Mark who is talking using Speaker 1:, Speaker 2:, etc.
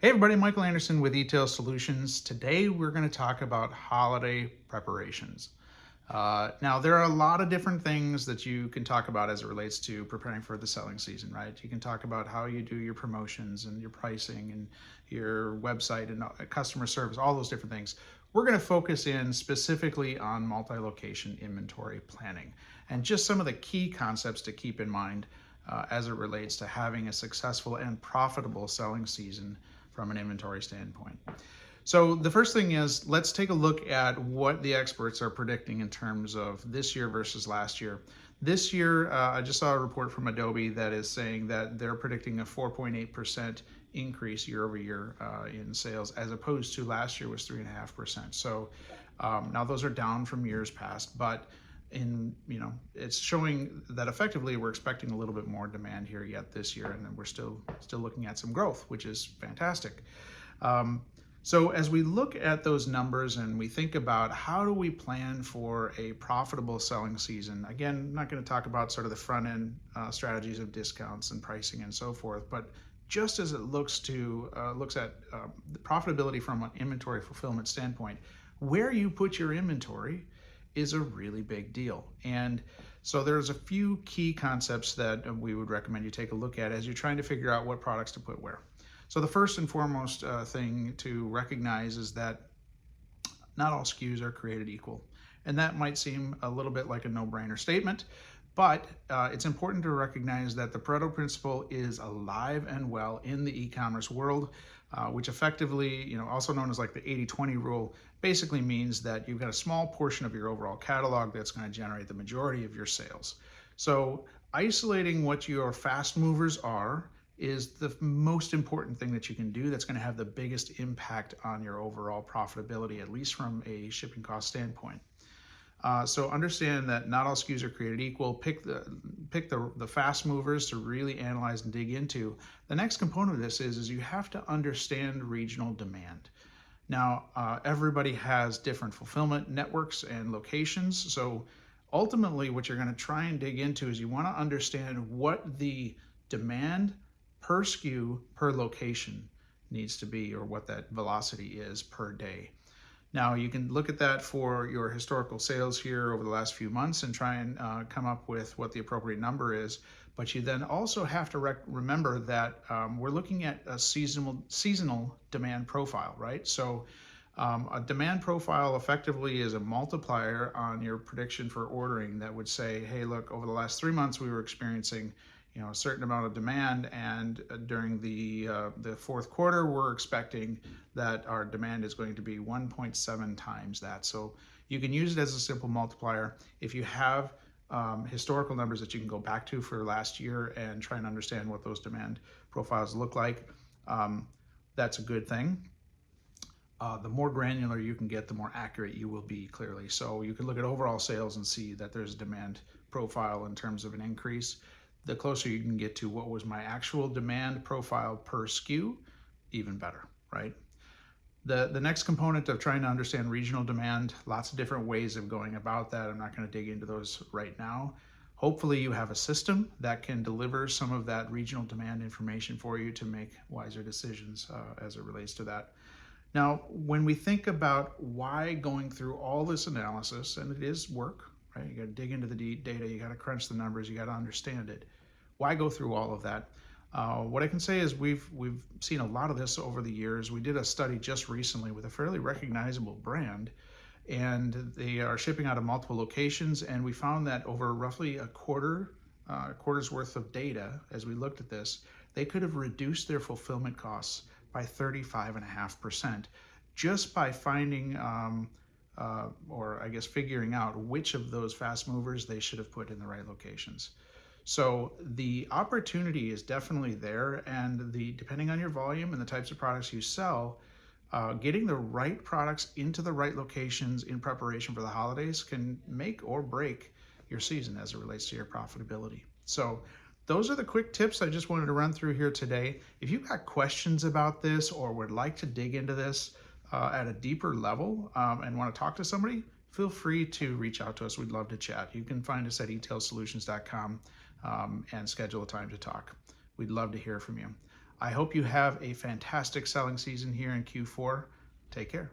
Speaker 1: Hey everybody, Michael Anderson with eTail Solutions. Today we're going to talk about holiday preparations. Now there are a lot of different things that you can talk about as it relates to preparing for the selling season, right? You can talk about how you do your promotions and your pricing and your website and customer service, all those different things. We're going to focus in specifically on multi-location inventory planning and just some of the key concepts to keep in mind as it relates to having a successful and profitable selling season from an inventory standpoint. So the first thing is, let's take a look at what the experts are predicting in terms of this year versus last year. This year, I just saw a report from Adobe that is saying that they're predicting a 4.8% increase year over year in sales, as opposed to last year was 3.5%. So now those are down from years past, but it's showing that effectively we're expecting a little bit more demand here yet this year, and then we're still looking at some growth, which is fantastic. So as we look at those numbers and we think about how do we plan for a profitable selling season, again, I'm not going to talk about sort of the front end strategies of discounts and pricing and so forth, but just as it looks at the profitability from an inventory fulfillment standpoint, where you put your inventory is a really big deal. And so there's a few key concepts that we would recommend you take a look at as you're trying to figure out what products to put where. So the first and foremost thing to recognize is that not all SKUs are created equal. And that might seem a little bit like a no-brainer statement, but it's important to recognize that the Pareto principle is alive and well in the e-commerce world, which effectively, also known as like the 80-20 rule, basically means that you've got a small portion of your overall catalog that's going to generate the majority of your sales. So isolating what your fast movers are is the most important thing that you can do that's going to have the biggest impact on your overall profitability, at least from a shipping cost standpoint. So understand that not all SKUs are created equal. Pick the fast movers to really analyze and dig into. The next component of this is you have to understand regional demand. Now, everybody has different fulfillment networks and locations. So ultimately, what you're going to try and dig into is you want to understand what the demand per SKU per location needs to be, or what that velocity is per day. Now, you can look at that for your historical sales here over the last few months and try and come up with what the appropriate number is. But you then also have to remember that we're looking at a seasonal demand profile, right? So a demand profile effectively is a multiplier on your prediction for ordering that would say, hey, look, over the last 3 months, we were experiencing a certain amount of demand, and during the fourth quarter, we're expecting that our demand is going to be 1.7 times that. So you can use it as a simple multiplier. If you have historical numbers that you can go back to for last year and try and understand what those demand profiles look like, that's a good thing. The more granular you can get, the more accurate you will be, clearly. So you can look at overall sales and see that there's a demand profile in terms of an increase. The closer you can get to what was my actual demand profile per SKU, even better, right? The next component of trying to understand regional demand, lots of different ways of going about that. I'm not going to dig into those right now. Hopefully you have a system that can deliver some of that regional demand information for you to make wiser decisions as it relates to that. Now, when we think about why going through all this analysis, and it is work, right? You got to dig into the data, you got to crunch the numbers, you got to understand it. Why go through all of that? What I can say is we've seen a lot of this over the years. We did a study just recently with a fairly recognizable brand, and they are shipping out of multiple locations, and we found that over roughly a quarter's worth of data, as we looked at this, they could have reduced their fulfillment costs by 35.5% just by finding or I guess figuring out which of those fast movers they should have put in the right locations. So the opportunity is definitely there, and depending on your volume and the types of products you sell, getting the right products into the right locations in preparation for the holidays can make or break your season as it relates to your profitability. So those are the quick tips I just wanted to run through here today. If you've got questions about this or would like to dig into this at a deeper level and want to talk to somebody, feel free to reach out to us. We'd love to chat. You can find us at etailsolutions.com and schedule a time to talk. We'd love to hear from you. I hope you have a fantastic selling season here in Q4. Take care.